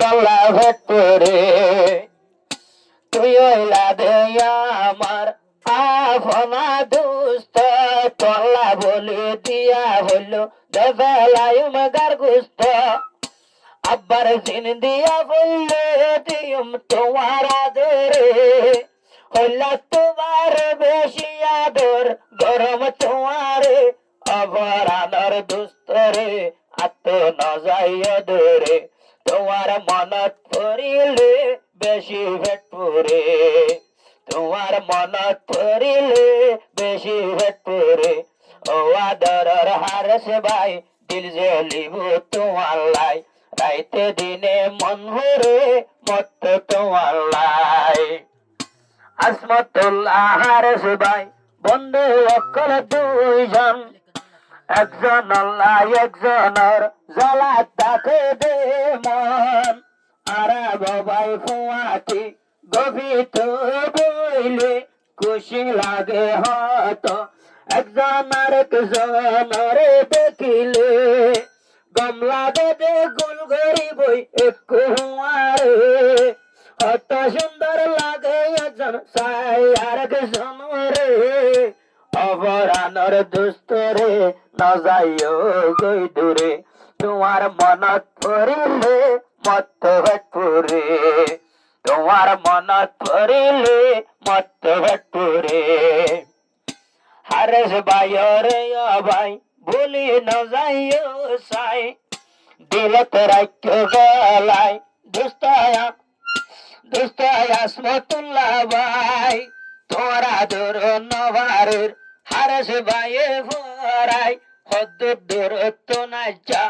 তল্লা ভেতরে তুই হইলা দে আমার আপনা দুস্থ তল্লা বলে দিয়া হইল দেবেলায় মগার গুস্ত আব্বার জিন দিয়া বললে দিম তোমার আদরে হইলা তোমার বেশি আদর গরম তোমারে অবরানোর দুস্তরে আত না যাইয়া দরে তোমার মনত পড়িলে বেশি ভেট পুরে তোমার মনত পড়িলে বেশি ভেট পুরে ও আদরের হারস ভাই দিল জ্বলিব তোমার লাই রাইতে দিনে মন হরে মত তোমার লাই আসমতুল্লাহ হারস ভাই বন্ধু অকল দুইজন একজন আল্লাহ একজনের জ্বালা তাকে দে মন আরা বাবাই ফুয়াতি গভিত বইলে খুশি লাগে হত একজন আর একজনের দেখিলে গম লাগে দে গুল গরি বই একটু হুয়ারে কত সুন্দর লাগে একজন সাই আর একজন রে অবরানোর দুস্তরে না যাইও গই দূরে তোমার মনত পড়িলে মত ভেটপুরে তোমার মনত পড়িলে মত ভেটপুরে হারেস ভাই রে ভাই ভুলি না যাইও সাই দিলত রাখ্য গলায় দুস্তায়া দুস্তায়া আসমতুল্লাহ ভাই তোরা দূর নভারের হারেস ভাইয়ে ভরাই হদ্দুর দূরত্ব নাচা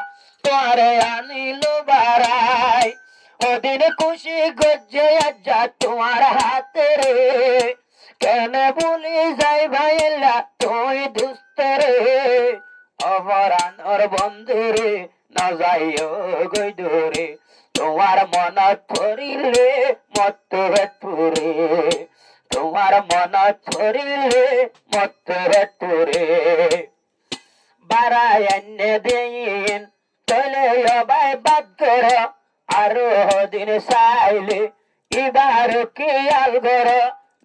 তোরে আনিল বারাই ওদিন খুশি গজ্জে আজ্জা তোমার হাতে রে কেন বলি যাই ভাইলা তুই দুস্তরে অবরানোর বন্ধুরে না যাইও গই দূরে তোমার মনত পড়িলে মত ভেটপুরে তোমার মনত পড়িলে মত ভেটপুরে বারায় এনে দিন চলে বাই বাদ কর আরো দিন চাইলে এবার খেয়াল কর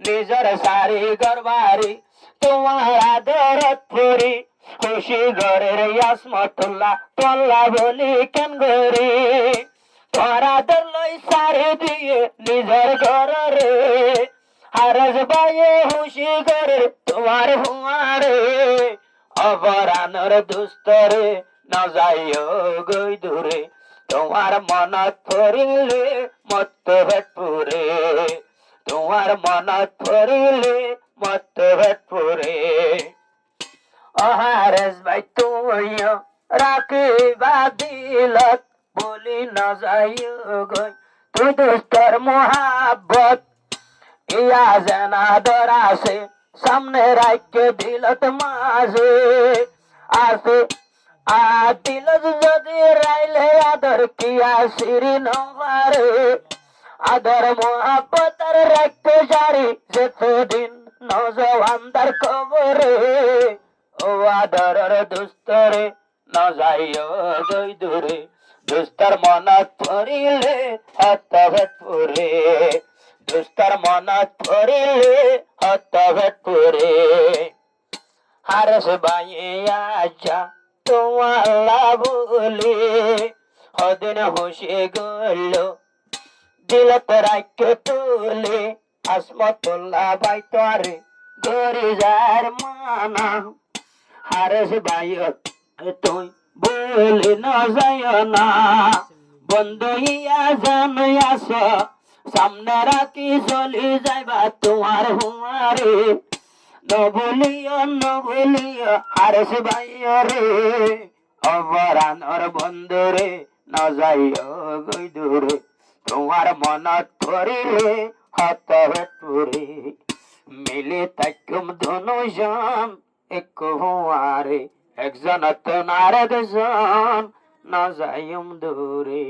নিজের সারি গরবারি তোমার আদরত পরি খুশি ঘরের আসমতুল্লাহ তল্লা বলি কেন গরি তোর আদর লই সারি দিয়ে নিজের ঘর রে হারস ভাইয়ে খুশি ঘরের তোমার হুয়ারে অবরানোর দুস্তরে না যাইও গই দূরে তোমার মনত পড়িলে মত ভেটপুরে তোমার মনত পড়িলে মত ভেটপুরে হারেস ভাই তুইও রাখিবা দিলত বলি না যাইও গই তুই দুস্তর মোহাব্বত ইয়া জানা দরাসে সামনে রাখে দিলত মাঝে আসে দিল যদি রাইলে আদর কিয়া সিরি নমারে আদর মোহাব্বতর রাখতে জারি যেতদিন নজওয়ানদার খবরে ও আদরের দুস্তরে না যাইও গই দূরে দুস্তর মনত পড়িলে হত ভেটপুরে দুস্তর মনত পড়িলে হত ভেটপুরে হারস ভাইয়ে আচ্ছা তোমার বলে হদিন হুশে গল দিলত রাখ্য তুলে আসমতুল্লাহ ভাই তোরে গরি যার মানা হারস ভাই তুই বলে না যায় না বন্ধু ইয়া জান আস সামনে রাখি চলি যাইবা তোমার হুয়ারে নবলিও হারস ভাই রে অবরানোর বন্ধুরে না যাইও গই দূরে তোমার মনত পড়িলে হত ভেটপুরে মিলে তাকুম ধনুজন এক হুয়ারে একজন তো নারদ জন না যাইম দূরে